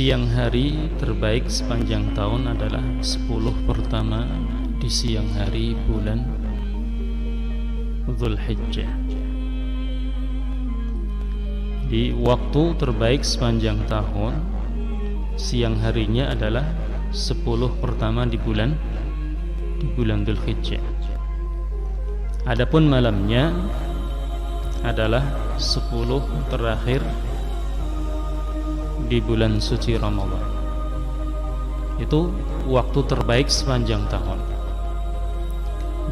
Siang hari terbaik sepanjang tahun adalah 10 pertama di siang hari bulan Dzulhijjah. Di waktu terbaik sepanjang tahun, siang harinya adalah 10 pertama di bulan Dzulhijjah. Adapun malamnya adalah 10 terakhir di bulan suci Ramadan. Itu waktu terbaik sepanjang tahun.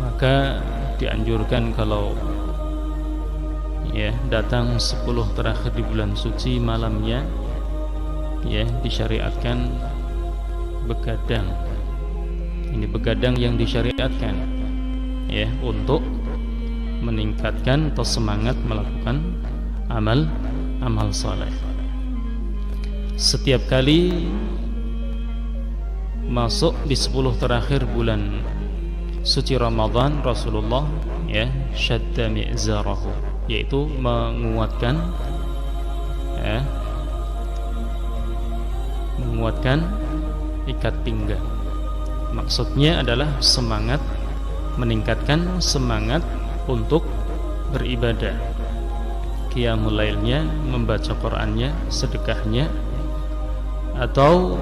Maka dianjurkan kalau datang 10 terakhir di bulan suci, malamnya disyariatkan begadang. Ini begadang yang disyariatkan untuk meningkatkan atau semangat melakukan amal saleh. Setiap kali masuk di 10 terakhir bulan suci Ramadan, Rasulullah syadda mi'zarahu, yaitu menguatkan ikat pinggang. Maksudnya adalah semangat, meningkatkan semangat untuk beribadah, qiyamul lailnya, membaca Qur'annya, sedekahnya, atau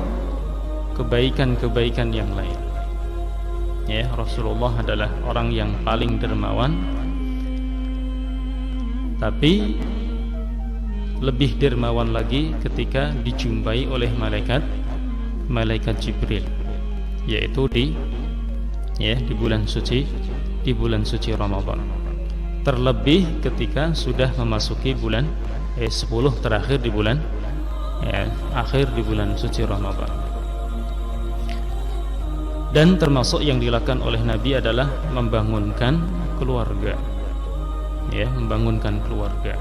kebaikan-kebaikan yang lain. Rasulullah adalah orang yang paling dermawan, tapi lebih dermawan lagi ketika dijumpai oleh malaikat Jibril, yaitu di bulan suci Ramadan. Terlebih ketika sudah memasuki bulan 10 terakhir di bulan akhir di bulan suci Ramadan. Dan termasuk yang dilakukan oleh Nabi adalah membangunkan keluarga, membangunkan keluarga.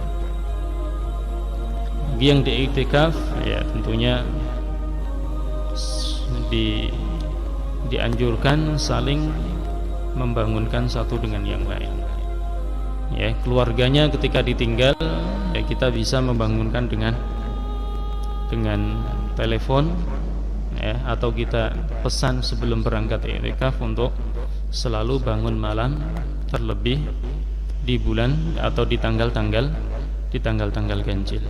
Bagi yang diiktikaf, tentunya dianjurkan saling membangunkan satu dengan yang lain. Keluarganya ketika ditinggal, kita bisa membangunkan dengan telepon, atau kita pesan sebelum berangkat i'tikaf untuk selalu bangun malam, terlebih di bulan atau di tanggal-tanggal ganjil.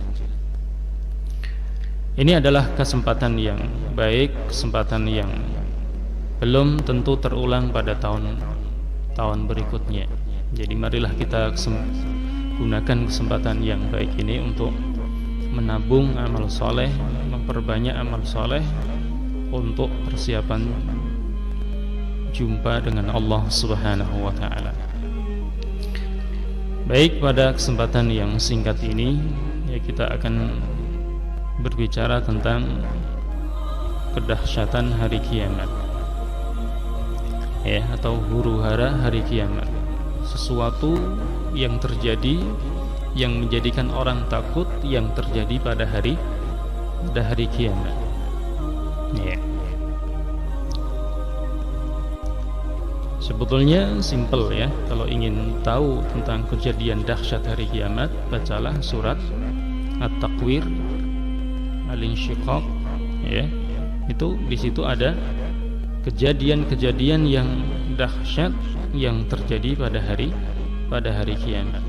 Ini adalah kesempatan yang baik, kesempatan yang belum tentu terulang pada tahun berikutnya. Jadi marilah kita gunakan kesempatan yang baik ini untuk menabung amal soleh, memperbanyak amal soleh untuk persiapan jumpa dengan Allah Subhanahu wa ta'ala. Baik, pada kesempatan yang singkat ini kita akan berbicara tentang kedahsyatan hari kiamat, atau huru-hara hari kiamat. Sesuatu yang terjadi, yang menjadikan orang takut, yang terjadi pada hari kiamat. Sebetulnya simple kalau ingin tahu tentang kejadian dahsyat hari kiamat, bacalah surat At-Takwir, Al-Insyiqaq, itu di situ ada kejadian-kejadian yang dahsyat yang terjadi pada hari kiamat.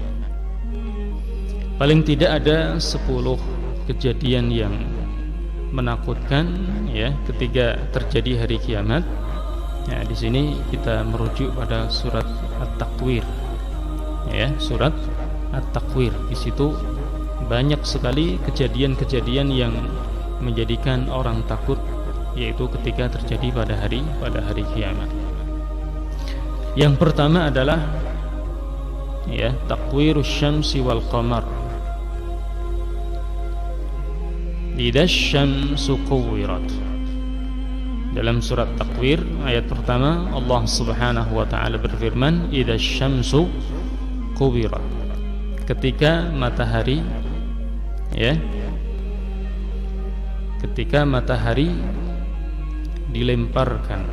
Paling tidak ada 10 kejadian yang menakutkan ketika terjadi hari kiamat. Di sini kita merujuk pada surat At-Takwir, surat At-Takwir. Di situ banyak sekali kejadian-kejadian yang menjadikan orang takut, yaitu ketika terjadi pada hari kiamat. Yang pertama adalah takwirus syamsi wal qamar. Idza syamsu kuwirat. Dalam surat Takwir ayat pertama, Allah Subhanahu wa ta'ala berfirman, idza syamsu kuwirat. Ketika matahari dilemparkan.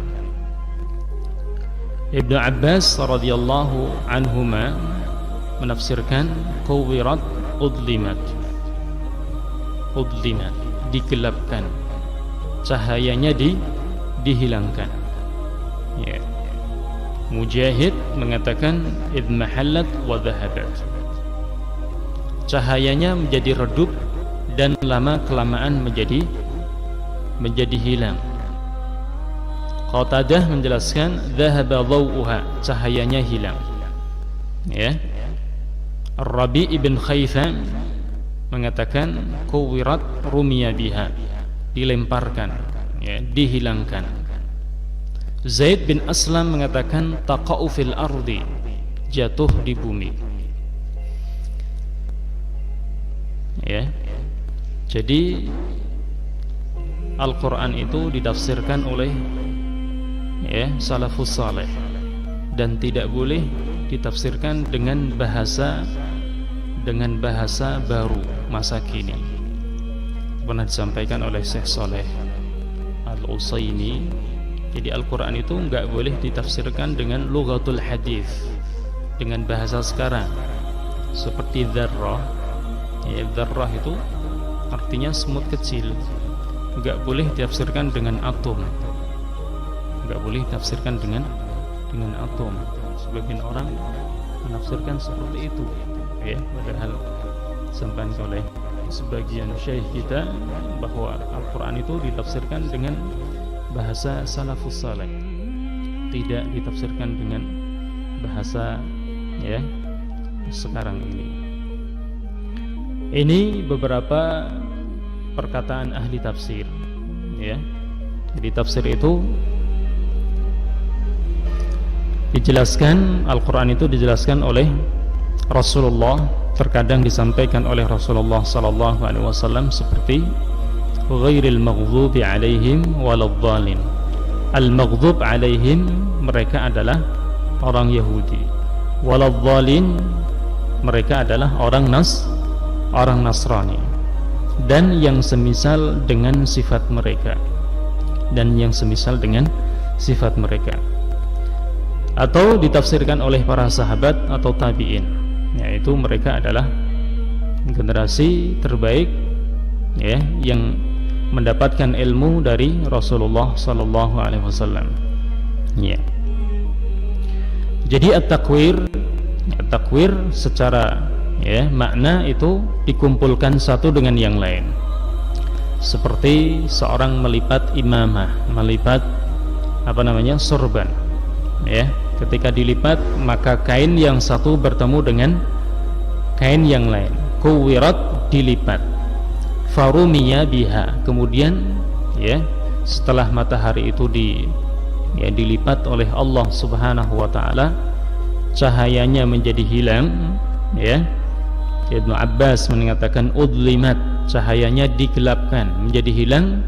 Ibnu Abbas radhiyallahu anhuma menafsirkan kuwirat udlimat, digelapkan, cahayanya dihilangkan. Ya. Mujahid mengatakan idmahallat wa dhahabat, cahayanya menjadi redup dan lama kelamaan menjadi hilang. Qatadah menjelaskan dhahaba dhaw'uha, cahayanya hilang. Ya. Rabi ibn Khaytham mengatakan kuwirat rumiya biha, dilemparkan, ya, dihilangkan. Zaid bin Aslam mengatakan taqa'u fil ardi, jatuh di bumi. Ya. Jadi Al-Quran itu ditafsirkan oleh, ya, salafus saleh, dan tidak boleh ditafsirkan dengan bahasa baru masa kini. Pernah disampaikan oleh Syekh Saleh Al-Utsaimin, jadi Al-Quran itu enggak boleh ditafsirkan dengan lughatul hadis, dengan bahasa sekarang, seperti dzarrah. Ya, dzarrah itu artinya semut kecil, enggak boleh ditafsirkan dengan atom, enggak boleh ditafsirkan dengan atom. Sebagian orang menafsirkan seperti itu, ya, padahal disampaikan oleh sebagian syekh kita bahwa Al-Quran itu ditafsirkan dengan bahasa salafus saleh, tidak ditafsirkan dengan bahasa, ya, sekarang ini. Ini beberapa perkataan ahli tafsir, ya. Jadi tafsir itu dijelaskan, Al-Quran itu dijelaskan oleh Rasulullah, terkadang disampaikan oleh Rasulullah sallallahu alaihi wasallam seperti ghairil maghdubi alaihim waladhdallin. Al-maghdub alaihim, mereka adalah orang Yahudi. Waladhdallin, mereka adalah orang Nasrani. Dan yang semisal dengan sifat mereka. Atau ditafsirkan oleh para sahabat atau tabi'in, yaitu mereka adalah generasi terbaik, ya, yang mendapatkan ilmu dari Rasulullah sallallahu alaihi wasallam. Ya. Jadi at-takwir secara, ya, makna itu dikumpulkan satu dengan yang lain. Seperti seorang melipat imamah, melipat sorban, ya. Ketika dilipat, maka kain yang satu bertemu dengan kain yang lain. Kuwirat, dilipat. Farumiya biha, kemudian, ya, setelah matahari itu dilipat oleh Allah Subhanahu wa taala, cahayanya menjadi hilang, ya. Ibnu Abbas mengatakan udlimat, cahayanya digelapkan, menjadi hilang.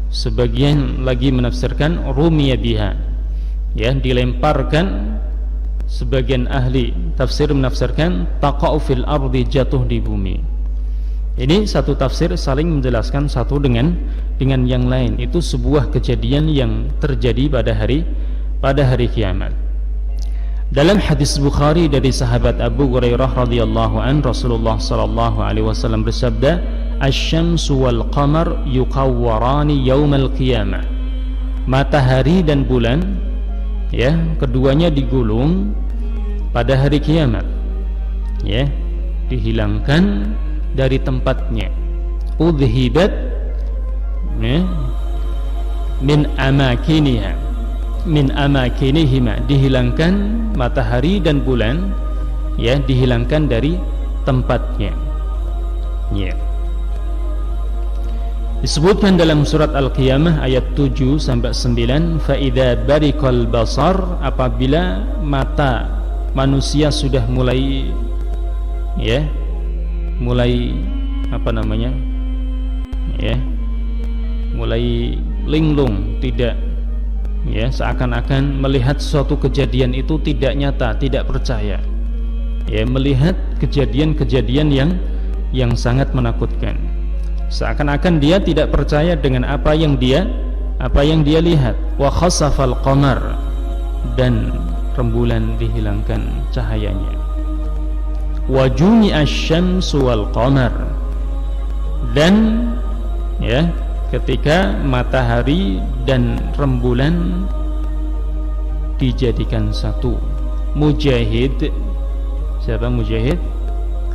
Sebagian lagi menafsirkan rumiya biha, ya, dilemparkan. Sebagian ahli tafsir menafsirkan taqa'u fil ardi, jatuh di bumi. Ini satu tafsir saling menjelaskan satu dengan yang lain. Itu sebuah kejadian yang terjadi pada hari kiamat. Dalam hadis Bukhari dari sahabat Abu Hurairah radhiyallahu an, Rasulullah sallallahu alaihi wasallam bersabda, "Asy-syamsu wal qamar yuqawwarani yaumal qiyamah." Matahari dan bulan, ya, keduanya digulung pada hari kiamat, ya, dihilangkan dari tempatnya. Udhibat, ya, min amakinihima, dihilangkan matahari dan bulan, ya, dihilangkan dari tempatnya, ya. Disebutkan dalam surat Al-Qiyamah ayat 7 sampai 9, fa idza bariqal basar, apabila mata manusia sudah mulai, ya, mulai mulai linglung, tidak, ya, seakan-akan melihat suatu kejadian itu tidak nyata, tidak percaya, ya, melihat kejadian-kejadian yang sangat menakutkan, seakan-akan dia tidak percaya dengan apa yang dia lihat. Wa khasafal qamar, dan rembulan dihilangkan cahayanya. Wa jumi'asy syamsu wal qamar, dan, ya, ketika matahari dan rembulan dijadikan satu. Mujahid, siapa Mujahid?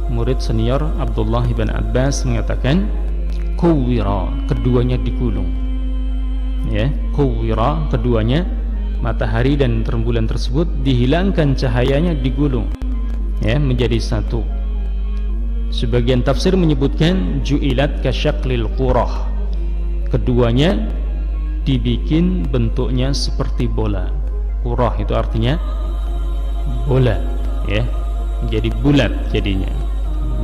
Murid senior Abdullah bin Abbas mengatakan kuwira, keduanya digulung. Ya, kuwira, keduanya matahari dan rembulan tersebut dihilangkan cahayanya, digulung, ya, menjadi satu. Sebagian tafsir menyebutkan ju'ilat kasyaklil qurah, keduanya dibikin bentuknya seperti bola. Qurah itu artinya bola, ya, menjadi bulat jadinya.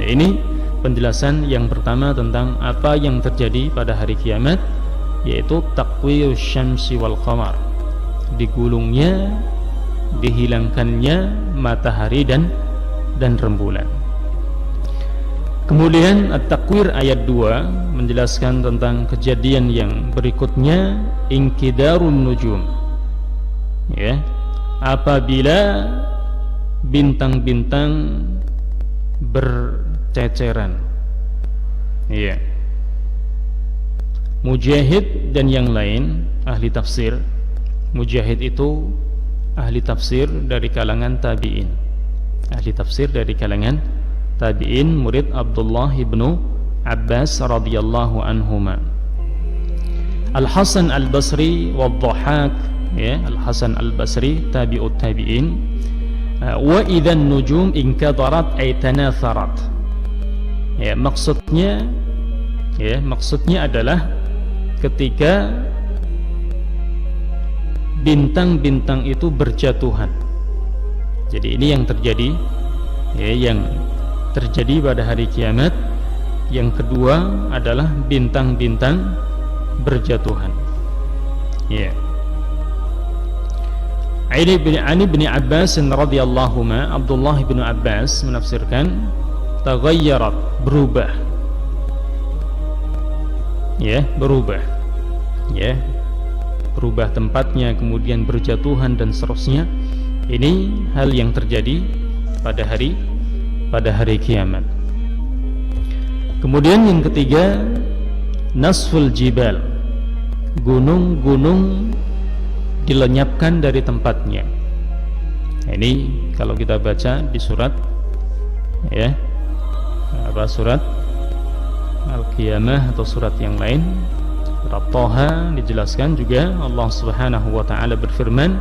Nah, ini penjelasan yang pertama tentang apa yang terjadi pada hari kiamat, yaitu taqwiyus syamsi wal qamar, digulungnya, dihilangkannya matahari dan rembulan. Kemudian at-takwir ayat 2 menjelaskan tentang kejadian yang berikutnya, inkidarun nujum, ya, apabila bintang-bintang berceceran. Ya. Mujahid dan yang lain ahli tafsir, Mujahid itu ahli tafsir dari kalangan tabi'in, ahli tafsir dari kalangan tabi'in, murid Abdullah ibnu Abbas radhiyallahu anhuma. Al-Hasan al-Basri wad-Dhahhak, ya, Al-Hasan al-Basri tabi'ut tabi'in, wa idzan nujum inkadarat ay tanatharat. Ya, maksudnya adalah ketika bintang-bintang itu berjatuhan. Jadi ini yang terjadi, ya, yang terjadi pada hari kiamat. Yang kedua adalah bintang-bintang berjatuhan. Ya. Ali bin Abbas radhiyallahu ma, Abdullah bin Abbas menafsirkan taghayyarat, berubah. Ya, berubah. Ya. Berubah tempatnya, kemudian berjatuhan dan seterusnya. Ini hal yang terjadi pada hari kiamat. Kemudian yang ketiga, nasful jibal, gunung-gunung dilenyapkan dari tempatnya. Ini kalau kita baca di surat, ya, surat Al-Qiyamah atau surat yang lain, surat Thaha, dijelaskan juga Allah Subhanahu wa taala berfirman,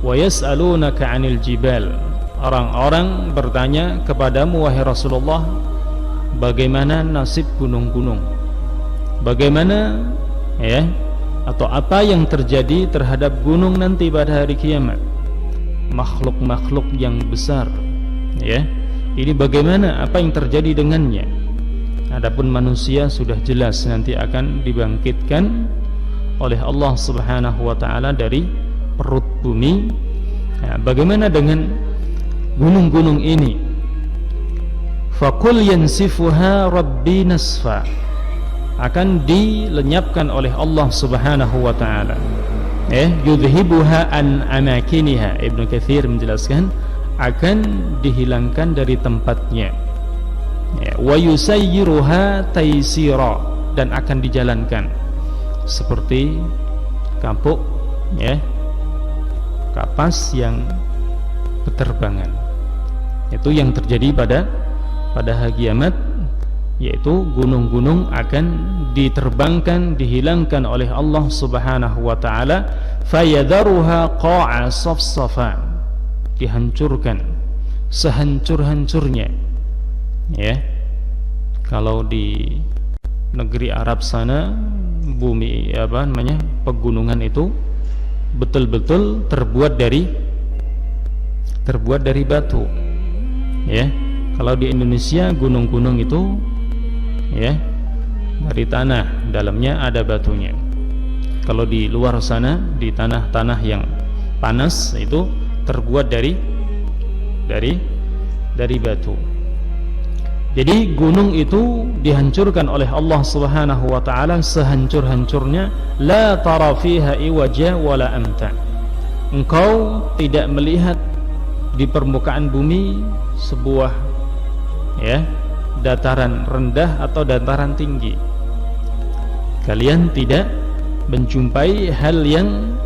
wa yas'alunaka 'anil jibal. Orang-orang bertanya kepadamu wahai Rasulullah, bagaimana nasib gunung-gunung? Bagaimana, ya, atau apa yang terjadi terhadap gunung nanti pada hari kiamat? Makhluk-makhluk yang besar, ya. Ini bagaimana, apa yang terjadi dengannya? Adapun manusia sudah jelas nanti akan dibangkitkan oleh Allah Subhanahu wa taala dari perut bumi. Nah, bagaimana dengan gunung-gunung ini? Faqul yansifuha rabbi nasfa, akan dilenyapkan oleh Allah Subhanahu wa taala. Yudhibuha an amakiniha. Ibnu Katsir menjelaskan akan dihilangkan dari tempatnya. Wa yusayyiruha taysira, dan akan dijalankan seperti kapuk, ya, kapas yang berterbangan. Itu yang terjadi pada hari kiamat, yaitu gunung-gunung akan diterbangkan, dihilangkan oleh Allah Subhanahu wa taala, fayadharuha qa'a safsafa, dihancurkan sehancur-hancurnya. Ya, kalau di negeri Arab sana, bumi pegunungan itu betul-betul terbuat dari batu. Ya, kalau di Indonesia gunung-gunung itu, ya, dari tanah, dalamnya ada batunya. Kalau di luar sana, di tanah-tanah yang panas itu terbuat dari batu. Jadi gunung itu dihancurkan oleh Allah Subhanahu wa taala sehancur-hancurnya, la tara fiha iwaja wala amta. Engkau tidak melihat di permukaan bumi sebuah, ya, dataran rendah atau dataran tinggi. Kalian tidak menjumpai hal yang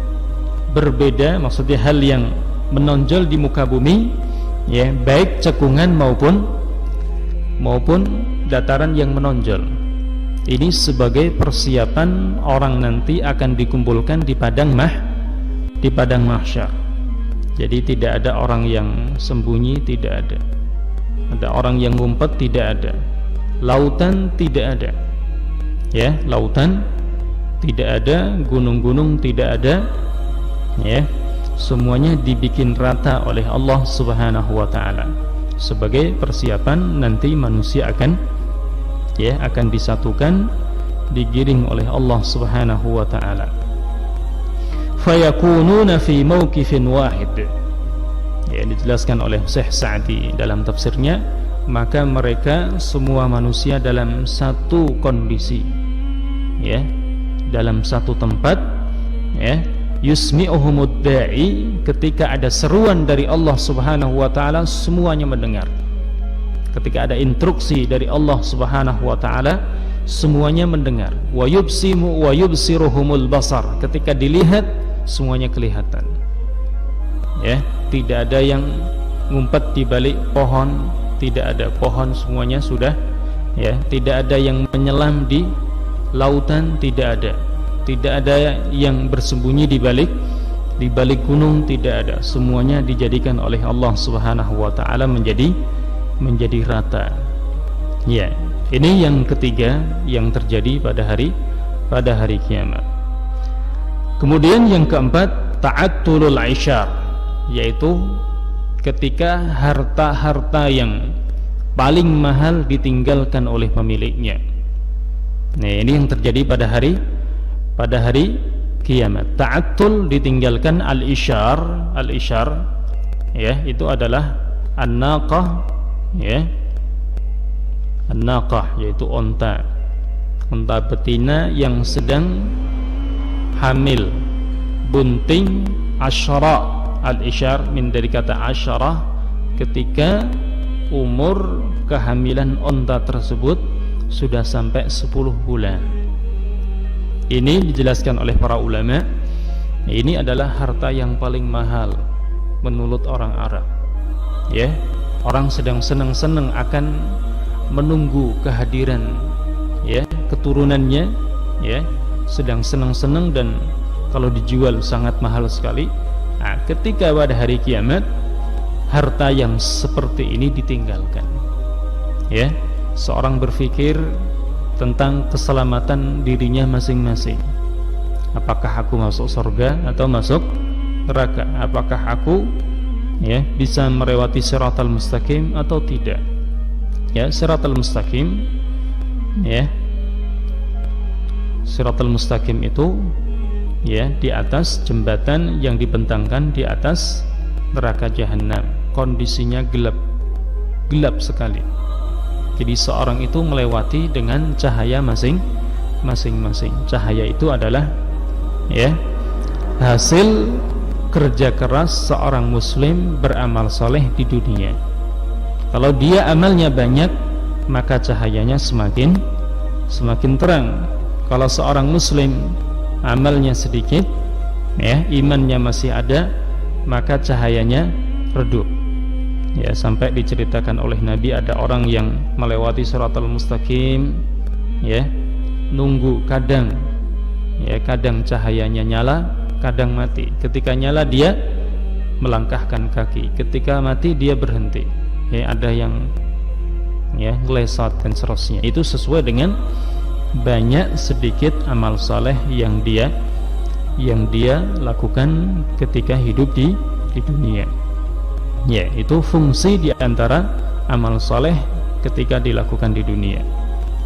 berbeda, maksudnya hal yang menonjol di muka bumi, ya, baik cekungan maupun dataran yang menonjol. Ini sebagai persiapan orang nanti akan dikumpulkan di padang mahsyar. Jadi tidak ada orang yang sembunyi, tidak ada. Ada orang yang ngumpet, tidak ada. Lautan tidak ada. Ya, lautan tidak ada, gunung-gunung tidak ada. Ya, semuanya dibikin rata oleh Allah Subhanahu wa taala sebagai persiapan nanti manusia akan disatukan, digiring oleh Allah Subhanahu wa taala. Fayakununa fi mawqifin wahid. Ya, dijelaskan oleh Syekh Sa'di dalam tafsirnya, maka mereka semua manusia dalam satu kondisi, ya, dalam satu tempat, ya. Yusmi'uhumud da'i, ketika ada seruan dari Allah Subhanahu wa taala semuanya mendengar. Ketika ada instruksi dari Allah Subhanahu wa taala semuanya mendengar. Wa yubsiruhumul basar, ketika dilihat semuanya kelihatan. Ya, tidak ada yang ngumpet di balik pohon, tidak ada pohon, semuanya sudah, ya, tidak ada yang menyelam di lautan, tidak ada. Tidak ada yang bersembunyi di balik gunung, tidak ada. Semuanya dijadikan oleh Allah Subhanahu wa taala menjadi rata. Ya, ini yang ketiga yang terjadi pada hari kiamat. Kemudian yang keempat, ta'attulul 'ishar, yaitu ketika harta-harta yang paling mahal ditinggalkan oleh pemiliknya. Nah, ini yang terjadi pada hari kiamat. Ta'attul, ditinggalkan al-ishar, ya, itu adalah an-naqah, ya, an-naqah yaitu onta betina yang sedang hamil, bunting. Asyara, al-ishar dari kata asyarah, ketika umur kehamilan onta tersebut sudah sampai 10 bulan. Ini dijelaskan oleh para ulama, ini adalah harta yang paling mahal menurut orang Arab. Ya, orang sedang senang-senang akan menunggu kehadiran, ya, keturunannya, ya, sedang senang-senang, dan kalau dijual sangat mahal sekali. Nah, ketika pada hari kiamat harta yang seperti ini ditinggalkan. Ya, seorang berpikir tentang keselamatan dirinya masing-masing. Apakah aku masuk surga atau masuk neraka? Apakah aku, ya, bisa melewati siratal mustaqim atau tidak? Ya, siratal mustaqim, ya, siratal mustaqim itu, ya, di atas jembatan yang dibentangkan di atas neraka jahanam. Kondisinya gelap sekali. Jadi seorang itu melewati dengan cahaya masing-masing. Cahaya itu adalah, ya, hasil kerja keras seorang muslim beramal soleh di dunia. Kalau dia amalnya banyak, maka cahayanya semakin terang. Kalau seorang muslim amalnya sedikit, ya, imannya masih ada, maka cahayanya redup. Ya, sampai diceritakan oleh Nabi ada orang yang melewati siratal mustaqim, ya, nunggu, kadang cahayanya nyala, kadang mati. Ketika nyala dia melangkahkan kaki, ketika mati dia berhenti. Ya, ada yang, ya, ngelesat dan seterusnya. Itu sesuai dengan banyak sedikit amal saleh yang dia lakukan ketika hidup di dunia. Ya, itu fungsi di antara amal saleh ketika dilakukan di dunia.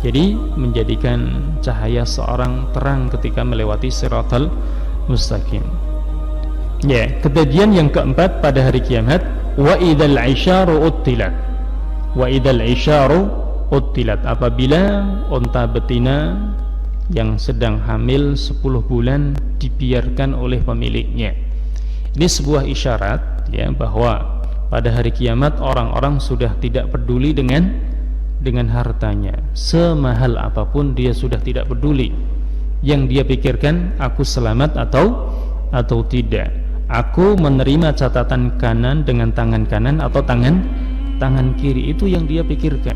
Jadi menjadikan cahaya seorang terang ketika melewati siratal mustaqim. Ya, kejadian yang keempat pada hari kiamat, wa idzal 'isyaru uttilat. Wa idzal 'isyaru uttilat, apabila unta betina yang sedang hamil 10 bulan dibiarkan oleh pemiliknya. Ini sebuah isyarat, ya, bahwa pada hari kiamat orang-orang sudah tidak peduli dengan hartanya. Semahal apapun dia sudah tidak peduli. Yang dia pikirkan, aku selamat atau tidak. Aku menerima catatan kanan dengan tangan kanan atau tangan kiri. Itu yang dia pikirkan.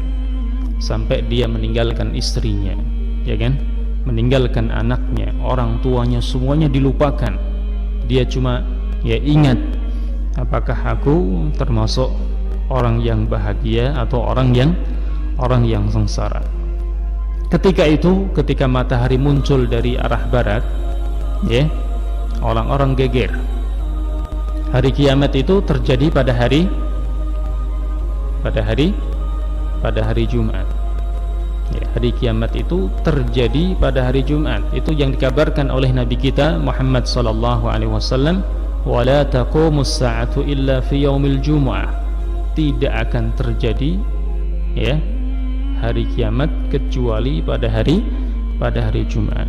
Sampai dia meninggalkan istrinya, ya kan? Meninggalkan anaknya, orang tuanya, semuanya dilupakan. Dia cuma ingat, apakah aku termasuk orang yang bahagia atau orang yang sengsara. Ketika matahari muncul dari arah barat, orang-orang geger. Hari kiamat itu terjadi pada hari Jumat. Hari kiamat itu terjadi pada hari Jumat. Itu yang dikabarkan oleh Nabi kita Muhammad sallallahu alaihi wasallam, "Wala taqumus sa'atu illa fi yaumil jumu'ah." Tidak akan terjadi hari kiamat kecuali pada hari Jumat.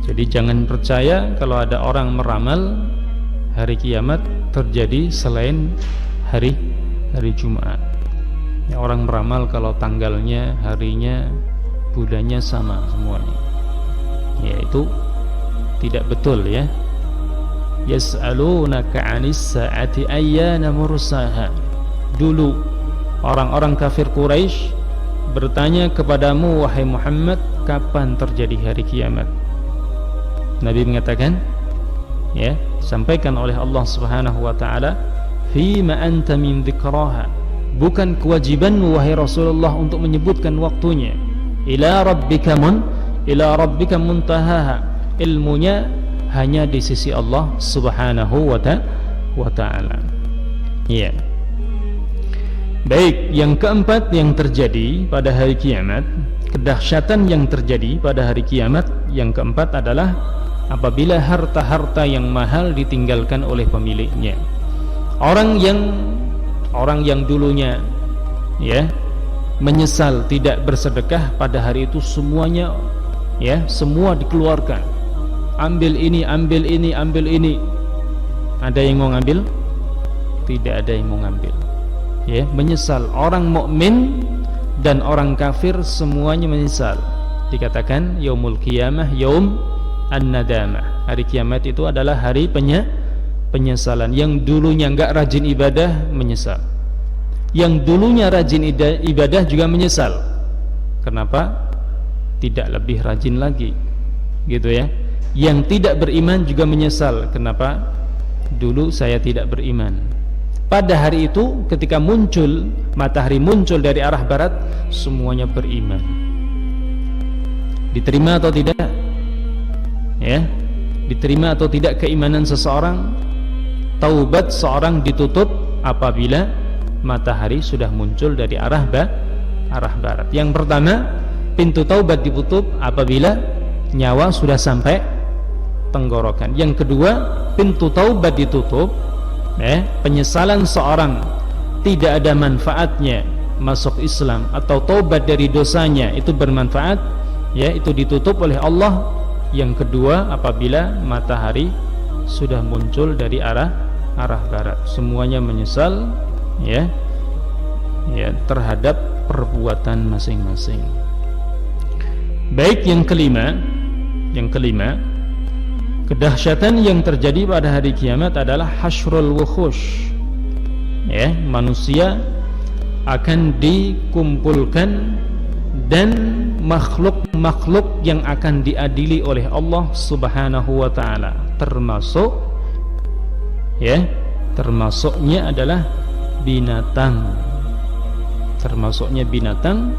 Jadi jangan percaya kalau ada orang meramal hari kiamat terjadi selain hari Jumat. Orang meramal kalau tanggalnya, harinya, bulannya sama semuanya. Itu tidak betul ya. Yas'alunaka 'anis sa'ati ayyana mursaha. Dulu orang-orang kafir Quraisy bertanya kepadamu wahai Muhammad, kapan terjadi hari kiamat? Nabi mengatakan, sampaikan oleh Allah Subhanahu wa taala, "Fima anta min dzikraha." Bukan kewajibanmu wahai Rasulullah untuk menyebutkan waktunya. Ila rabbika muntahaha. Ilmunya hanya di sisi Allah Subhanahu wa taala. Baik, yang keempat yang terjadi pada hari kiamat, kedahsyatan yang terjadi pada hari kiamat yang keempat adalah apabila harta-harta yang mahal ditinggalkan oleh pemiliknya. Orang yang dulunya menyesal tidak bersedekah, pada hari itu semuanya semua dikeluarkan. Ambil ini. Ada yang mau ngambil? Tidak ada yang mau ngambil. Menyesal. Orang mukmin dan orang kafir semuanya menyesal. Dikatakan yaumul qiyamah yaum an-nadamah. Hari kiamat itu adalah hari penyesalan. Yang dulunya enggak rajin ibadah menyesal. Yang dulunya rajin ibadah juga menyesal. Kenapa tidak lebih rajin lagi? Gitu ya. Yang tidak beriman juga menyesal. Kenapa dulu saya tidak beriman? Pada hari itu ketika matahari muncul dari arah barat, semuanya beriman. Diterima atau tidak? Diterima atau tidak keimanan seseorang? Taubat seorang ditutup apabila matahari sudah muncul dari arah barat. Yang pertama, pintu taubat ditutup apabila nyawa sudah sampai tenggorokan. Yang kedua, pintu taubat ditutup, penyesalan seorang tidak ada manfaatnya masuk Islam atau taubat dari dosanya itu bermanfaat, itu ditutup oleh Allah. Yang kedua, apabila matahari sudah muncul dari arah barat, semuanya menyesal terhadap perbuatan masing-masing. Baik, yang kelima, kedahsyatan yang terjadi pada hari kiamat adalah hasyrul wuhush. Manusia akan dikumpulkan dan makhluk-makhluk yang akan diadili oleh Allah Subhanahu wa taala, termasuknya adalah binatang. Termasuknya binatang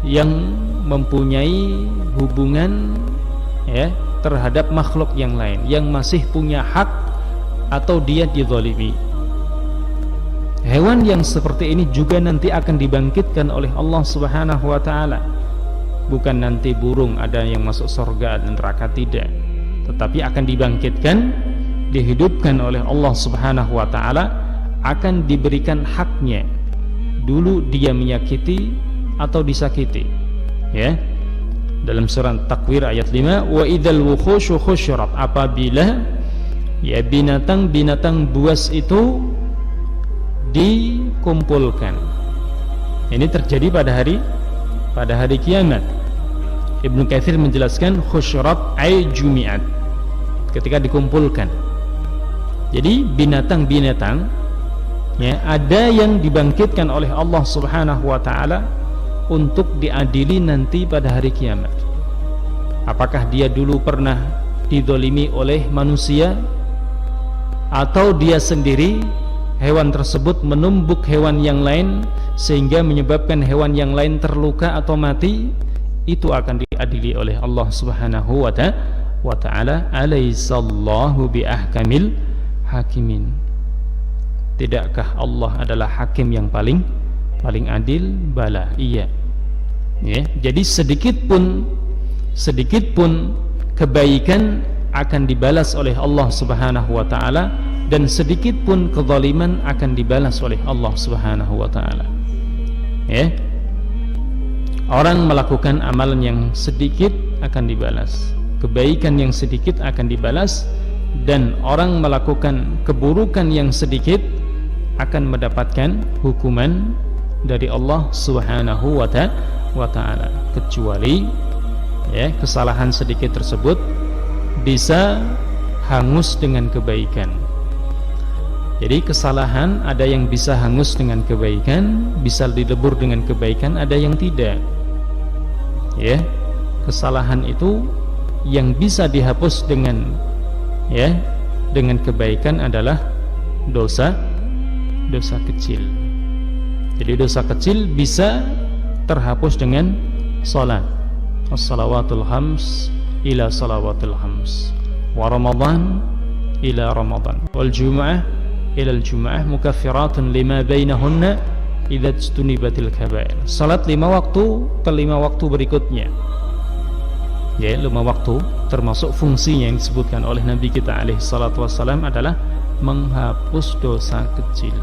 yang mempunyai hubungan terhadap makhluk yang lain, yang masih punya hak atau dia dizalimi. Hewan yang seperti ini juga nanti akan dibangkitkan oleh Allah Subhanahu wa taala. Bukan nanti burung ada yang masuk surga dan neraka, tidak. Tetapi akan dibangkitkan, dihidupkan oleh Allah Subhanahu wa taala, akan diberikan haknya. Dulu dia menyakiti atau disakiti. Dalam surah Takwir ayat 5, wa idzal wukhushu khusyirat, apabila binatang-binatang buas itu dikumpulkan. Ini terjadi pada hari pada hari kiamat. Ibnu Katsir menjelaskan husyrat ay jumi'at, ketika dikumpulkan. Jadi binatang-binatang ya, ada yang dibangkitkan oleh Allah Subhanahu wa taala untuk diadili nanti pada hari kiamat. Apakah dia dulu pernah didolimi oleh manusia, atau dia sendiri, hewan tersebut menumbuk hewan yang lain sehingga menyebabkan hewan yang lain terluka atau mati, itu akan diadili oleh Allah Subhanahu wa ta'ala. Alaihissallahu biahkamil hakimin. Tidakkah Allah adalah hakim yang paling adil? Bala, iya. Ya, jadi sedikit pun kebaikan akan dibalas oleh Allah Subhanahu wa ta'ala, dan sedikit pun kezaliman akan dibalas oleh Allah Subhanahu wa ta'ala. Ya, orang melakukan amalan yang sedikit akan dibalas, kebaikan yang sedikit akan dibalas, dan orang melakukan keburukan yang sedikit akan mendapatkan hukuman dari Allah Subhanahu wa ta'ala, kecuali ya, kesalahan sedikit tersebut bisa hangus dengan kebaikan. Jadi kesalahan ada yang bisa hangus dengan kebaikan, bisa dilebur dengan kebaikan, ada yang tidak. Ya, kesalahan itu yang bisa dihapus dengan kebaikan adalah dosa kecil. Jadi dosa kecil bisa terhapus dengan salat. As-salawatul khams ila salawatul khams, wa Ramadan ila Ramadan, wal Jumu'ah ila al-Jumu'ah, mukaffiratun lima bainahunna idza tunibatil kaba'ir. Salat 5 waktu ke 5 waktu berikutnya. Ya, 5 waktu termasuk fungsinya yang disebutkan oleh Nabi kita alaihi salatu wassalam adalah menghapus dosa kecil.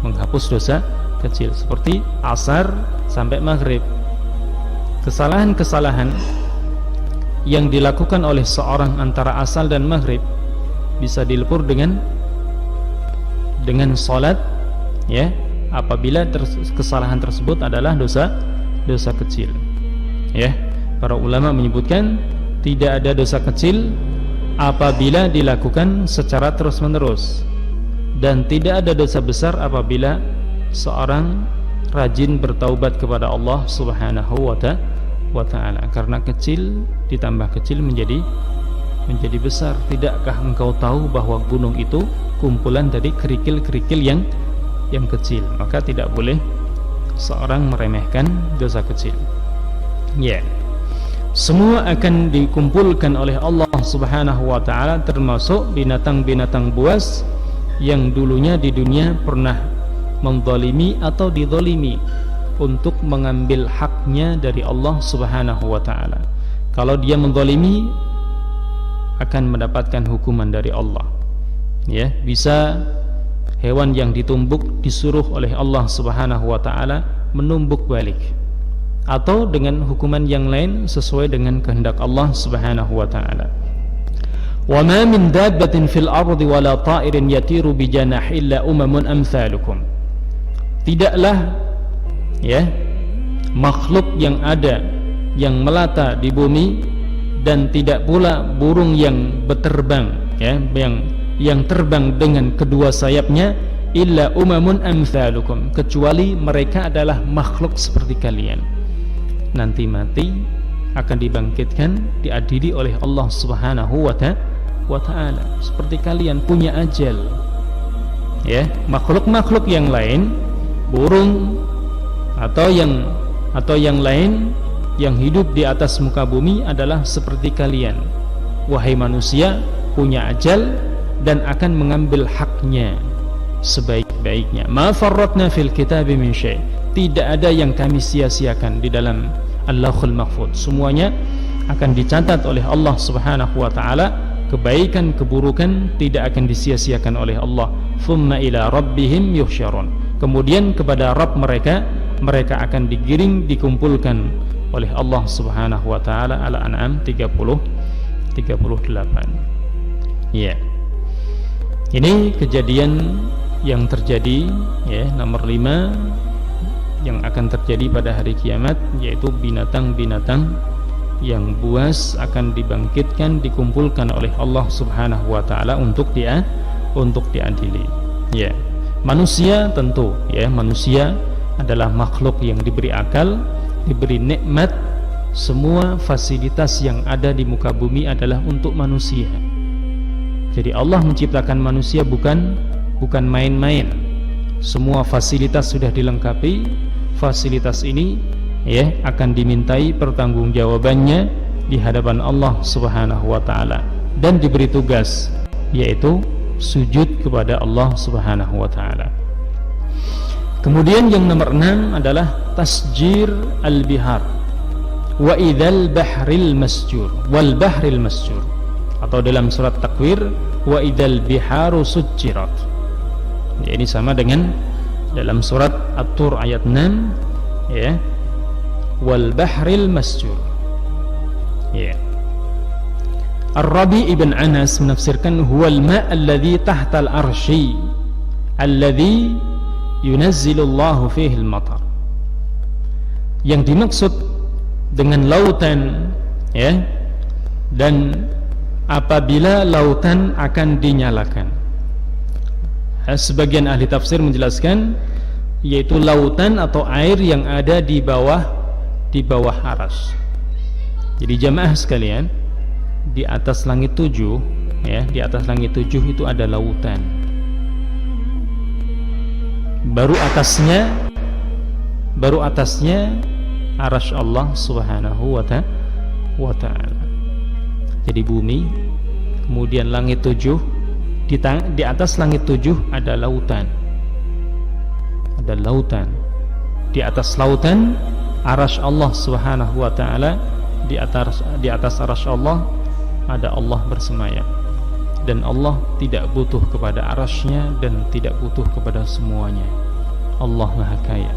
Menghapus dosa kecil seperti asar sampai maghrib. Kesalahan-kesalahan yang dilakukan oleh seorang antara asar dan maghrib bisa dilebur dengan salat, ya, apabila kesalahan tersebut adalah dosa kecil. Ya, para ulama menyebutkan tidak ada dosa kecil apabila dilakukan secara terus-menerus, dan tidak ada dosa besar apabila seorang rajin bertaubat kepada Allah Subhanahu wa ta'ala. Karena kecil ditambah kecil menjadi besar. Tidakkah engkau tahu bahwa gunung itu kumpulan dari kerikil-kerikil yang kecil? Maka tidak boleh seorang meremehkan dosa kecil. Ya, semua akan dikumpulkan oleh Allah Subhanahu wa ta'ala, termasuk binatang-binatang buas yang dulunya di dunia pernah menzalimi atau dizalimi, untuk mengambil haknya dari Allah Subhanahu wa ta'ala. Kalau dia menzalimi akan mendapatkan hukuman dari Allah. Ya, bisa hewan yang ditumbuk disuruh oleh Allah Subhanahu wa ta'ala menumbuk balik, atau dengan hukuman yang lain sesuai dengan kehendak Allah Subhanahu wa ta'ala. Wa ma min dabbatin fil ardi wala ta'irin yatiru bi janahi illa umamun amsalukum. Tidaklah ya makhluk yang ada yang melata di bumi, dan tidak pula burung yang berterbang, ya, yang terbang dengan kedua sayapnya, illa umamun amsalukum, kecuali mereka adalah makhluk seperti kalian. Nanti mati akan dibangkitkan, diadili oleh Allah Subhanahu wa ta'ala. Seperti kalian punya ajal. Ya, makhluk-makhluk yang lain, burung atau yang lain yang hidup di atas muka bumi adalah seperti kalian. Wahai manusia, punya ajal dan akan mengambil haknya sebaik-baiknya. Ma farratna fil kitabi min syai'. Tidak ada yang kami sia-siakan di dalam Allahul Mahfuz. Semuanya akan dicatat oleh Allah Subhanahu wa ta'ala. Kebaikan, keburukan tidak akan disia-siakan oleh Allah. Thumma ila rabbihim yuhsyarun. Kemudian kepada Rabb mereka akan digiring, dikumpulkan oleh Allah Subhanahu wa ta'ala. Al-An'am 38. Ya, ini kejadian yang terjadi, ya, nomor 5 yang akan terjadi pada hari kiamat, yaitu binatang-binatang yang buas akan dibangkitkan, dikumpulkan oleh Allah Subhanahu wa taala untuk diadili. Ya. Manusia tentu ya, manusia adalah makhluk yang diberi akal, diberi nikmat. Semua fasilitas yang ada di muka bumi adalah untuk manusia. Jadi Allah menciptakan manusia bukan main-main. Semua fasilitas sudah dilengkapi. Fasilitas ini ya akan dimintai pertanggungjawabannya di hadapan Allah Subhanahu wa taala dan diberi tugas, yaitu sujud kepada Allah Subhanahu wa taala. Kemudian yang nomor 6 adalah tasjir al-bihar wa idzal bahril masjur wal bahril masjur, atau dalam surat Takwir wa idzal biharu sujjirat. Ya, ini sama dengan dalam surat At-Tur ayat 6 ya, wal bahril masjur. Ya. Ar-Rabi ibn Anas menafsirkan huwal ma' alladhi tahta al-arsy alladhi yunazzilullahu fihi al-matar. Yang dimaksud dengan lautan ya, dan apabila lautan akan dinyalakan. Sebagian ahli tafsir menjelaskan yaitu lautan atau air yang ada di bawah arsy. Jadi jamaah sekalian, di atas langit 7 ya, di atas langit 7 itu ada lautan. Baru atasnya arsy Allah Subhanahu wa ta'ala. Jadi bumi, kemudian langit 7, di atas langit 7 ada lautan. Ada lautan. Di atas lautan arsy Allah Subhanahu wa ta'ala, di atas arsy Allah ada Allah bersemayam. Dan Allah tidak butuh kepada arsy-Nya dan tidak butuh kepada semuanya. Allah Maha Kaya.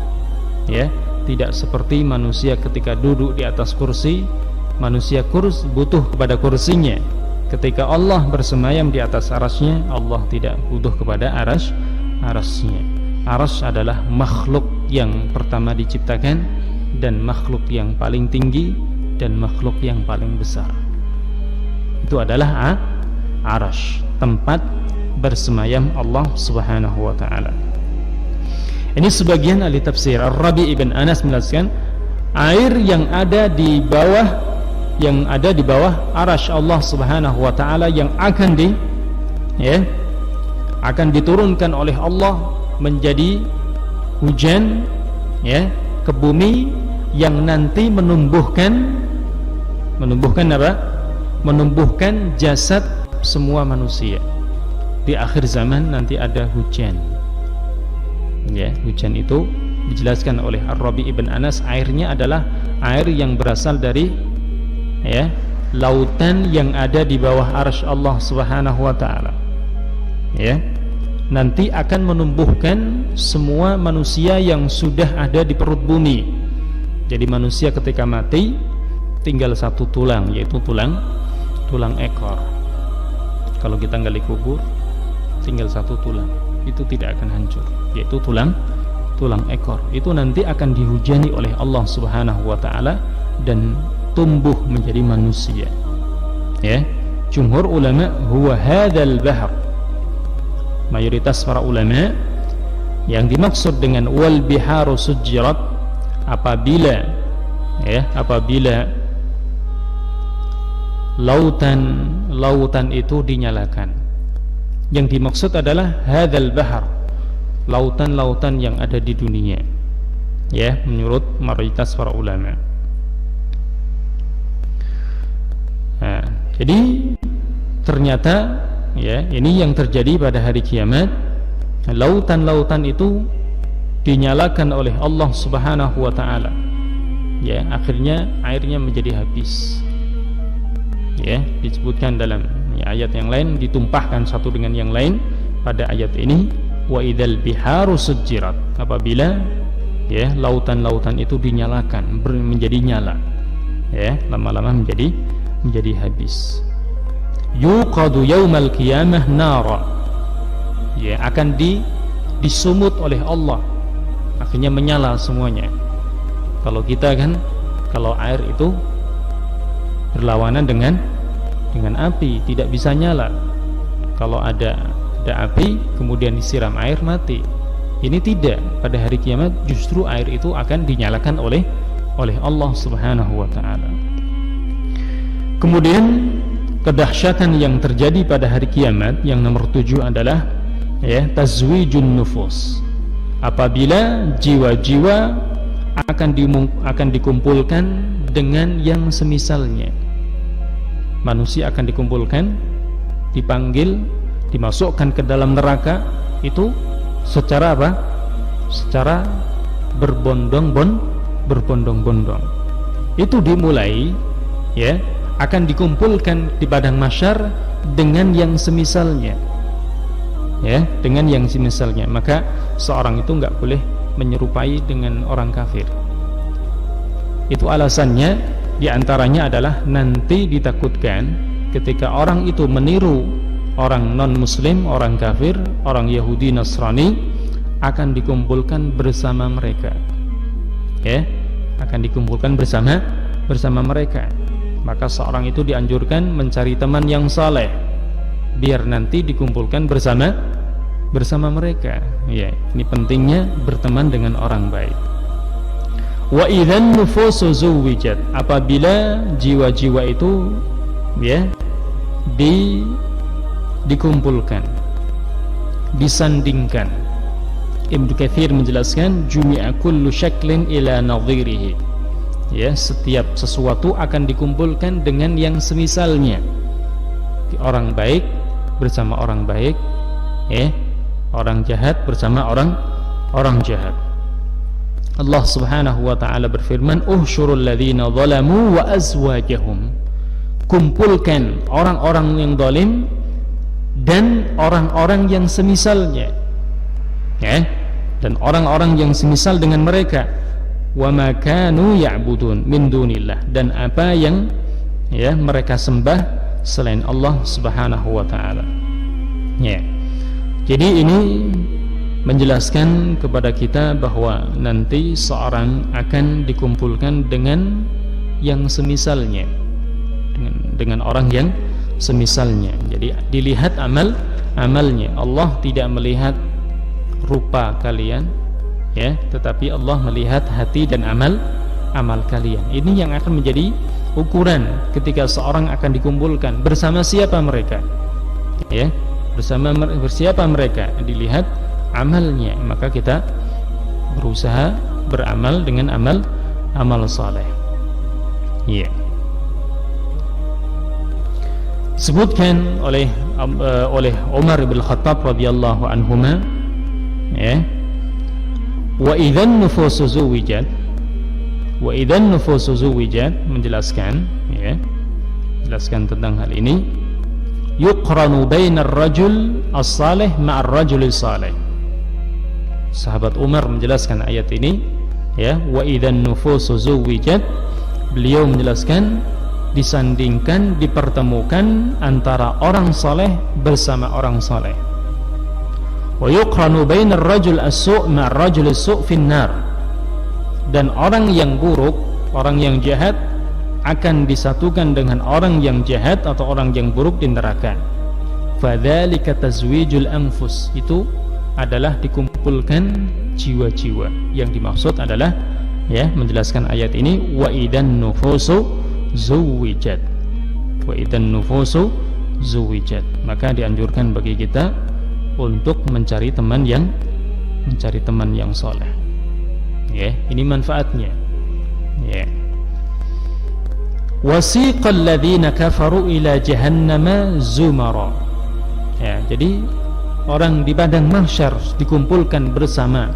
Ya, tidak seperti manusia ketika duduk di atas kursi, manusia butuh kepada kursinya. Ketika Allah bersemayam di atas arsy-Nya, Allah tidak butuh kepada arsy-Nya. Arsy adalah makhluk yang pertama diciptakan dan makhluk yang paling tinggi dan makhluk yang paling besar. Itu adalah arsy, tempat bersemayam Allah Subhanahu wa ta'ala. Ini sebagian ahli tafsir. Ar-Rabi ibn Anas menjelaskan air yang ada di bawah arsy Allah Subhanahu wa ta'ala yang akan diturunkan oleh Allah menjadi hujan ya ke bumi, yang nanti menumbuhkan apa? Menumbuhkan jasad semua manusia. Di akhir zaman nanti ada hujan. Ya, hujan itu dijelaskan oleh Ar-Rabi ibn Anas, airnya adalah air yang berasal dari ya lautan yang ada di bawah arsy Allah Subhanahu wa ta'ala. Ya, nanti akan menumbuhkan semua manusia yang sudah ada di perut bumi. Jadi manusia ketika mati tinggal satu tulang, yaitu tulang ekor. Kalau kita gali kubur tinggal satu tulang, itu tidak akan hancur, yaitu tulang ekor. Itu nanti akan dihujani oleh Allah Subhanahu wa ta'ala dan tumbuh menjadi manusia. Ya, jumhur ulama huwa hadzal bahr. Mayoritas para ulama yang dimaksud dengan wal biharu sujjirat, apabila lautan itu dinyalakan. Yang dimaksud adalah hadzal bahr, lautan-lautan yang ada di dunia. Ya, menurut mayoritas para ulama. Nah, jadi ternyata ya, ini yang terjadi pada hari kiamat. Lautan-lautan itu dinyalakan oleh Allah Subhanahu wa ta'ala. Ya, akhirnya airnya menjadi habis. Ya, disebutkan dalam ayat yang lain, ditumpahkan satu dengan yang lain. Pada ayat ini wa idzal biharu sujjirat, apabila ya lautan-lautan itu dinyalakan menjadi nyala. Ya, lama-lama menjadi habis. Yuqadu yaumal qiyamah nara, ya akan disumut oleh Allah akhirnya menyala semuanya. Kalau kita kan, kalau air itu berlawanan dengan api, tidak bisa nyala. Kalau ada api kemudian disiram air, mati. Ini tidak. Pada hari kiamat justru air itu akan dinyalakan oleh Allah Subhanahu wa taala. Kemudian kedahsyatan yang terjadi pada hari kiamat yang nomor 7 adalah tazwijun nufus. Apabila jiwa-jiwa akan dikumpulkan dengan yang semisalnya. Manusia akan dikumpulkan, dipanggil, dimasukkan ke dalam neraka itu secara apa? Secara berbondong-bondong. Itu dimulai akan dikumpulkan di padang mahsyar dengan yang semisalnya. Dengan yang semisalnya. Maka seorang itu enggak boleh menyerupai dengan orang kafir. Itu alasannya, diantaranya adalah nanti ditakutkan ketika orang itu meniru orang non-muslim, orang kafir, orang Yahudi, Nasrani, akan dikumpulkan bersama mereka. Akan dikumpulkan bersama mereka. Maka seorang itu dianjurkan mencari teman yang saleh, biar nanti dikumpulkan bersama mereka. Ini pentingnya berteman dengan orang baik. Wa idzan nufusu zuwijat, apabila jiwa-jiwa itu dikumpulkan, disandingkan. Ibnu Katsir menjelaskan jumi'a kullu syaklin ila nadhirihi. Setiap sesuatu akan dikumpulkan dengan yang semisalnya. Orang baik bersama orang baik, orang jahat bersama orang jahat. Allah Subhanahu wa taala berfirman, "Uhsyurul ladzina zalamu wa azwajahum." Kumpulkan orang-orang yang zalim dan orang-orang yang semisalnya. Dan orang-orang yang semisal dengan mereka. Wa ma kanu ya'budun min dunillah, dan apa yang mereka sembah selain Allah Subhanahu wa taala. Jadi ini menjelaskan kepada kita bahwa nanti seorang akan dikumpulkan dengan yang semisalnya, dengan orang yang semisalnya. Jadi dilihat amalnya. Allah tidak melihat rupa kalian, tetapi Allah melihat hati dan amal kalian. Ini yang akan menjadi ukuran ketika seorang akan dikumpulkan. Bersama siapa mereka? Bersama siapa mereka? Dilihat amalnya. Maka kita berusaha beramal dengan amal saleh. Sebutkan oleh Umar bin Khattab radhiyallahu anhuma, wa idzan nufusu zuwijat, menjelaskan tentang hal ini. Yuqranu bainar rajul as-salih ma'ar rajul salih. Sahabat Umar menjelaskan ayat ini, wa idzan nufusu zuwijat, beliau menjelaskan disandingkan, dipertemukan antara orang saleh bersama orang saleh. Wa yuqranu bainar rajul as-su' ma'ar rajul as-su' finnar. Dan orang yang buruk, orang yang jahat akan disatukan dengan orang yang jahat atau orang yang buruk di neraka. Fadzalika tazwijul anfus, itu adalah dikumpulkan jiwa-jiwa. Yang dimaksud adalah menjelaskan ayat ini, wa idzan nufusu zuwijat. Wa idzan nufusu zuwijat. Maka dianjurkan bagi kita untuk mencari teman yang saleh. Ini manfaatnya. Wasiqal ladzina kafaru ila jahannama zumara. Jadi orang di padang mahsyar dikumpulkan bersama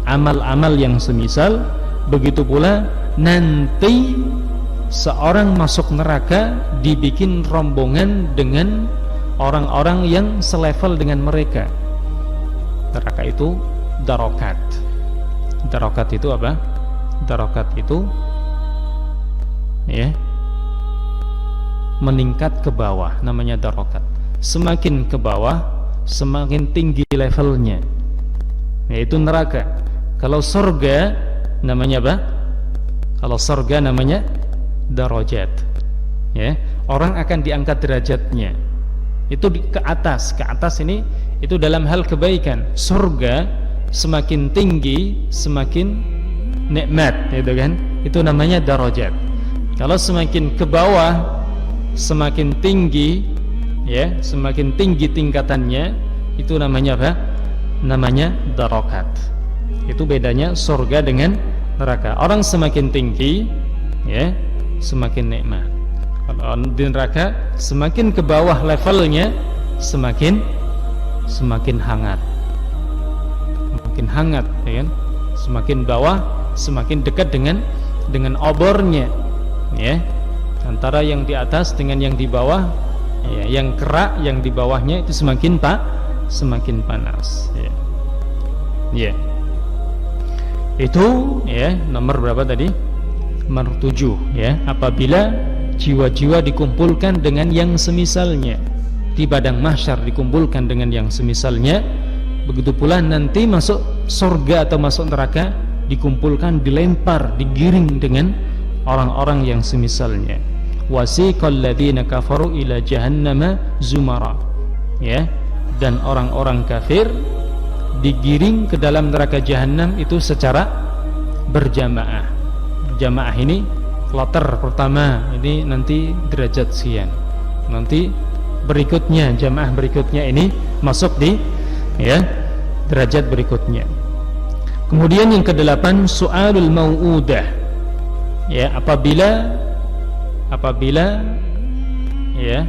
amal-amal yang semisal. Begitu pula nanti seorang masuk neraka dibikin rombongan dengan orang-orang yang selevel dengan mereka. Neraka itu darokat. Darokat itu apa? Darokat itu meningkat ke bawah, namanya darokat. Semakin ke bawah semakin tinggi levelnya, yaitu neraka. Kalau surga namanya apa? Kalau surga namanya darajat. Ya, orang akan diangkat derajatnya. Itu ke atas ini itu dalam hal kebaikan. Surga semakin tinggi semakin nikmat, gitu kan? Itu namanya darajat. Kalau semakin ke bawah semakin tinggi, ya, semakin tinggi tingkatannya, itu namanya apa? Namanya darakat. Itu bedanya surga dengan neraka. Orang semakin tinggi, ya, semakin nikmat. Kalau di neraka semakin ke bawah levelnya semakin hangat. Semakin hangat, ya kan? Semakin bawah semakin dekat dengan obornya, ya. Antara yang di atas dengan yang di bawah, ya, yang kerak yang di bawahnya itu semakin panas, ya. Ya. Itu, ya, nomor berapa tadi? Nomor 7, ya. Apabila jiwa-jiwa dikumpulkan dengan yang semisalnya di padang mahsyar, dikumpulkan dengan yang semisalnya, begitu pula nanti masuk surga atau masuk neraka dikumpulkan, dilempar, digiring dengan orang-orang yang semisalnya. Wasiqal ladzina kafaru ila jahannama zumara, ya, dan orang-orang kafir digiring ke dalam neraka jahanam itu secara berjamaah. Berjamaah ini kloter pertama, ini nanti derajat sekian, nanti berikutnya jamaah berikutnya ini masuk di, ya, derajat berikutnya. Kemudian yang ke-8 su'alul mau'udah, ya, apabila ya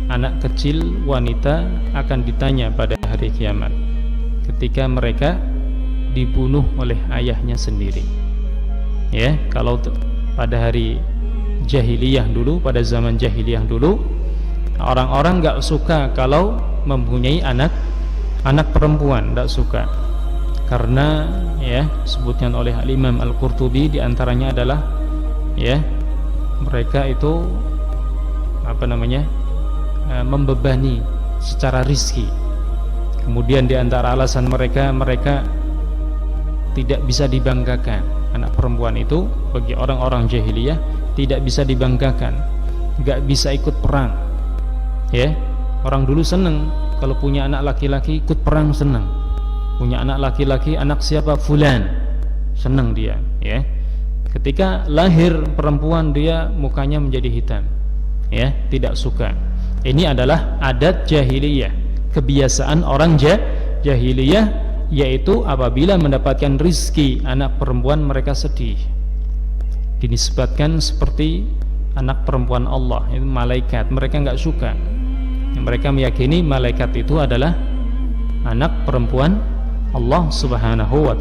anak kecil wanita akan ditanya pada hari kiamat ketika mereka dibunuh oleh ayahnya sendiri. Ya, kalau pada hari jahiliyah dulu, pada zaman jahiliyah dulu, orang-orang enggak suka kalau mempunyai anak perempuan, enggak suka. Karena, ya, sebutkan oleh Al-Imam Al-Qurtubi diantaranya adalah, ya, mereka itu membebani secara rizki. Kemudian diantara alasan mereka tidak bisa dibanggakan. Anak perempuan itu bagi orang-orang jahiliyah tidak bisa dibanggakan, nggak bisa ikut perang. Ya, orang dulu seneng kalau punya anak laki-laki ikut perang, seneng. Punya anak laki-laki, anak siapa? Fulan, seneng dia. Ya, ketika lahir perempuan dia mukanya menjadi hitam. Ya, tidak suka. Ini adalah adat jahiliyah, kebiasaan orang jahiliyah, yaitu apabila mendapatkan rizki anak perempuan mereka sedih. Dinisbatkan seperti anak perempuan Allah, itu malaikat, mereka enggak suka. Mereka meyakini malaikat itu adalah anak perempuan Allah Subhanahu wa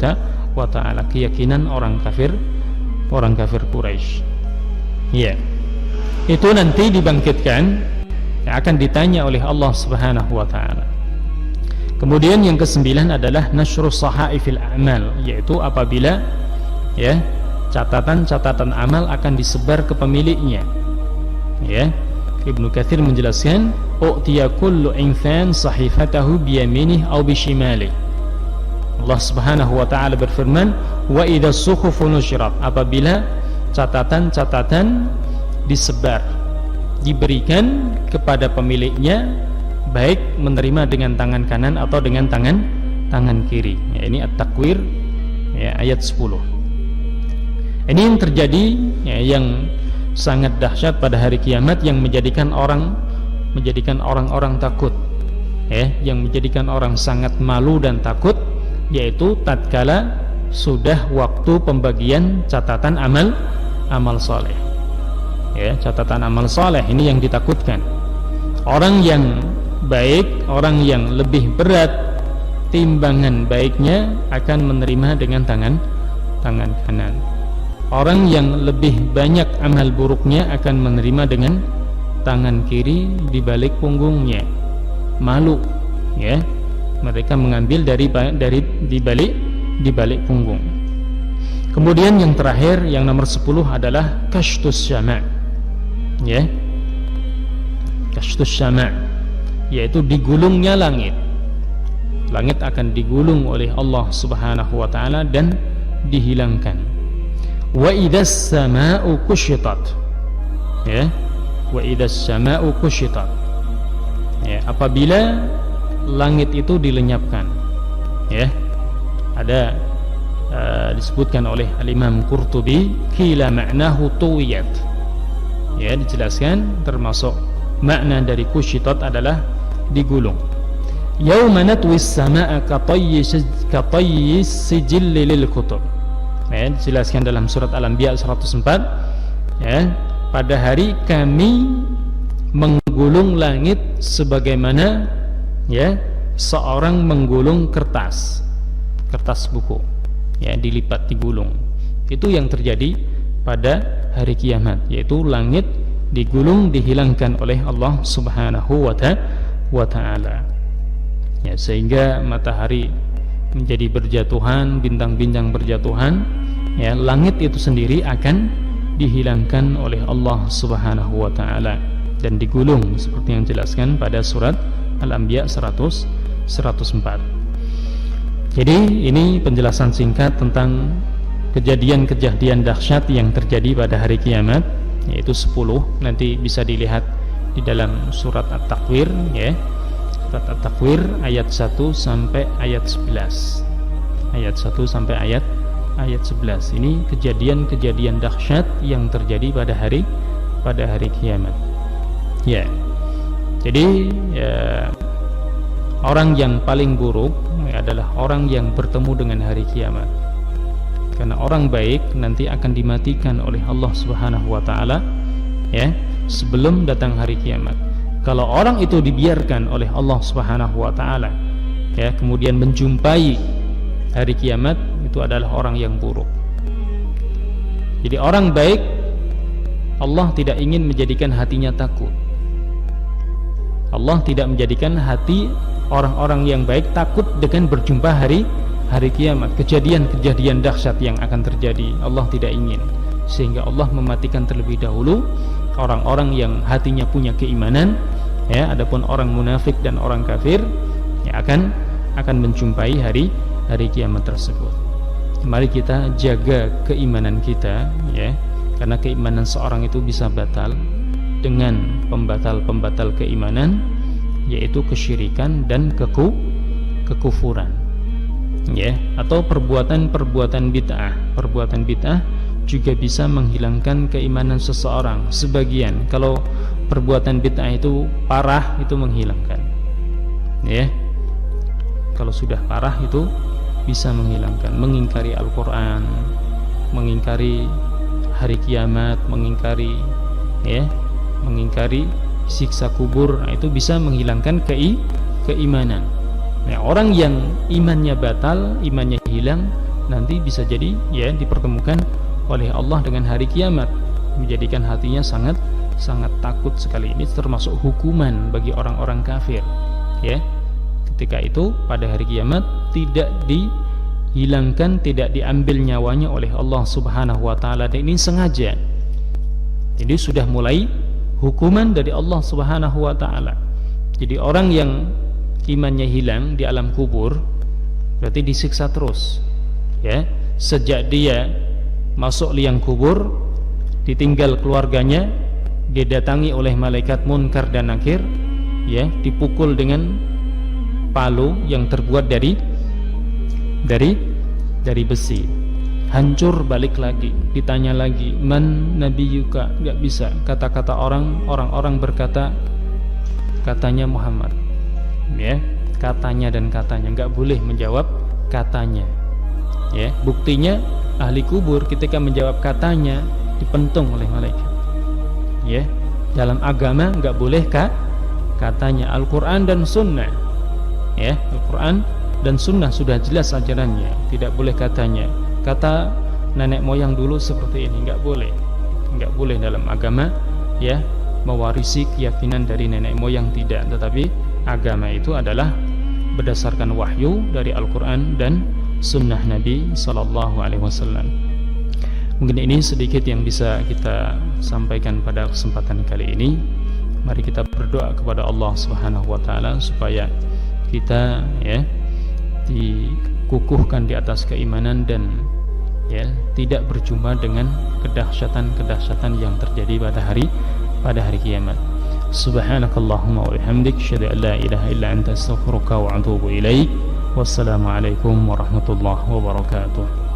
ta'ala, keyakinan orang kafir Quraisy. Ya. Itu nanti dibangkitkan, yang akan ditanya oleh Allah Subhanahu wa ta'ala. Kemudian yang ke-9 adalah nasyrus sahaifil a'mal, yaitu apabila, ya, catatan-catatan amal akan disebar ke pemiliknya. Ya, Ibnu Katsir menjelaskan, u'tiya kullu insan sahifatahu biyaminih aw bishimalihi. Allah Subhanahu wa ta'ala berfirman, wa idza suhufu nushrat, apabila catatan-catatan disebar, diberikan kepada pemiliknya, baik menerima dengan tangan kanan atau dengan tangan kiri. Ya, ini At-Takwir, ya, ayat 10. Ini yang terjadi, ya, yang sangat dahsyat pada hari kiamat, yang menjadikan orang-orang takut, ya, yang menjadikan orang sangat malu dan takut, yaitu tatkala sudah waktu pembagian catatan amal soleh. Ya, catatan amal soleh ini yang ditakutkan. Orang yang baik, orang yang lebih berat timbangan baiknya akan menerima dengan tangan kanan. Orang yang lebih banyak amal buruknya akan menerima dengan tangan kiri di balik punggungnya. Malu, ya, mereka mengambil di balik punggung. Kemudian yang terakhir, yang nomor 10 adalah kastus syama'. Ya, kastus syama', yaitu digulungnya langit. Langit akan digulung oleh Allah Subhanahu wa taala dan dihilangkan. Wa idzas samaa'u kushitat. Ya. Wa idzas samaa'u kushitat. Ya, apabila langit itu dilenyapkan. Ya. Ada disebutkan oleh Al-Imam Qurtubi, qila ma'nahu tuwiyat. Ya, dijelaskan termasuk makna dari kushitat adalah digulung. Yauma natwis samaa'a katayyi sijilli lil kutub. Ya, dijelaskan dalam surat Al-Anbiya 104. Ya, pada hari kami menggulung langit sebagaimana ya seorang menggulung kertas buku. Ya, dilipat, digulung. Itu yang terjadi pada hari kiamat, yaitu langit digulung, dihilangkan oleh Allah Subhanahu wa ta'ala. Ya, sehingga matahari menjadi berjatuhan, bintang-bintang berjatuhan, ya, langit itu sendiri akan dihilangkan oleh Allah Subhanahu wa taala dan digulung seperti yang dijelaskan pada surat Al-Anbiya 104. Jadi ini penjelasan singkat tentang kejadian-kejadian dahsyat yang terjadi pada hari kiamat, yaitu 10. Nanti bisa dilihat di dalam surat At-Takwir, ya. Surat At-Takwir ayat 1 sampai ayat 11. Ayat 1 sampai ayat 11. Ini kejadian-kejadian dahsyat yang terjadi pada hari kiamat. Ya. Jadi ya, orang yang paling buruk adalah orang yang bertemu dengan hari kiamat. Karena orang baik nanti akan dimatikan oleh Allah Subhanahu wa taala, ya, sebelum datang hari kiamat. Kalau orang itu dibiarkan oleh Allah Subhanahu wa taala, ya, kemudian menjumpai hari kiamat, itu adalah orang yang buruk. Jadi orang baik, Allah tidak ingin menjadikan hatinya takut. Allah tidak menjadikan hati orang-orang yang baik takut dengan berjumpa hari kiamat, kejadian-kejadian dahsyat yang akan terjadi. Allah tidak ingin, sehingga Allah mematikan terlebih dahulu orang-orang yang hatinya punya keimanan, ya. Adapun orang munafik dan orang kafir, ya, akan menjumpai hari kiamat tersebut. Mari kita jaga keimanan kita, ya, karena keimanan seorang itu bisa batal dengan pembatal-pembatal keimanan, yaitu kesyirikan dan kekufuran, ya, atau perbuatan-perbuatan bid'ah. Perbuatan bid'ah juga bisa menghilangkan keimanan seseorang. Sebagian, kalau perbuatan bid'ah itu parah, itu menghilangkan, ya. Kalau sudah parah itu bisa menghilangkan. Mengingkari Al-Quran, mengingkari hari kiamat, mengingkari siksa kubur, nah, itu bisa menghilangkan keimanan. Nah, orang yang imannya batal, imannya hilang, nanti bisa jadi, ya, dipertemukan oleh Allah dengan hari kiamat, menjadikan hatinya sangat takut sekali. Ini termasuk hukuman bagi orang-orang kafir, ya. Ketika itu pada hari kiamat tidak dihilangkan, tidak diambil nyawanya oleh Allah Subhanahu wa taala, dan ini sengaja. Jadi sudah mulai hukuman dari Allah Subhanahu wa taala. Jadi orang yang imannya hilang di alam kubur berarti disiksa terus, ya. Sejak dia masuk liang kubur, ditinggal keluarganya, didatangi oleh malaikat Munkar dan Nakir, ya, dipukul dengan palu yang terbuat dari besi, hancur, balik lagi, ditanya lagi, man nabiyuka, enggak bisa. Kata-kata orang berkata, katanya Muhammad, ya, katanya dan katanya, enggak boleh menjawab katanya, ya. Buktinya ahli kubur ketika menjawab katanya dipentung oleh malaikat, ya. Dalam agama enggak boleh katanya. Al-Quran dan Sunnah, ya, Al-Quran dan Sunnah sudah jelas ajarannya, tidak boleh katanya. Kata nenek moyang dulu seperti ini, enggak boleh dalam agama, ya, mewarisi keyakinan dari nenek moyang, tidak. Tetapi agama itu adalah berdasarkan wahyu dari Al-Quran dan Sunnah Nabi Sallallahu Alaihi Wasallam. Mungkin ini sedikit yang bisa kita sampaikan pada kesempatan kali ini. Mari kita berdoa kepada Allah Subhanahu Wa Taala supaya kita, ya, dikukuhkan di atas keimanan dan ya tidak berjumpa dengan kedahsyatan-kedahsyatan yang terjadi pada hari kiamat. Subhanakallahumma wa bihamdik, asyhadu an la ilaha illa anta, astaghfiruka wa atubu ilaik. Wassalamualaikum warahmatullahi wabarakatuh.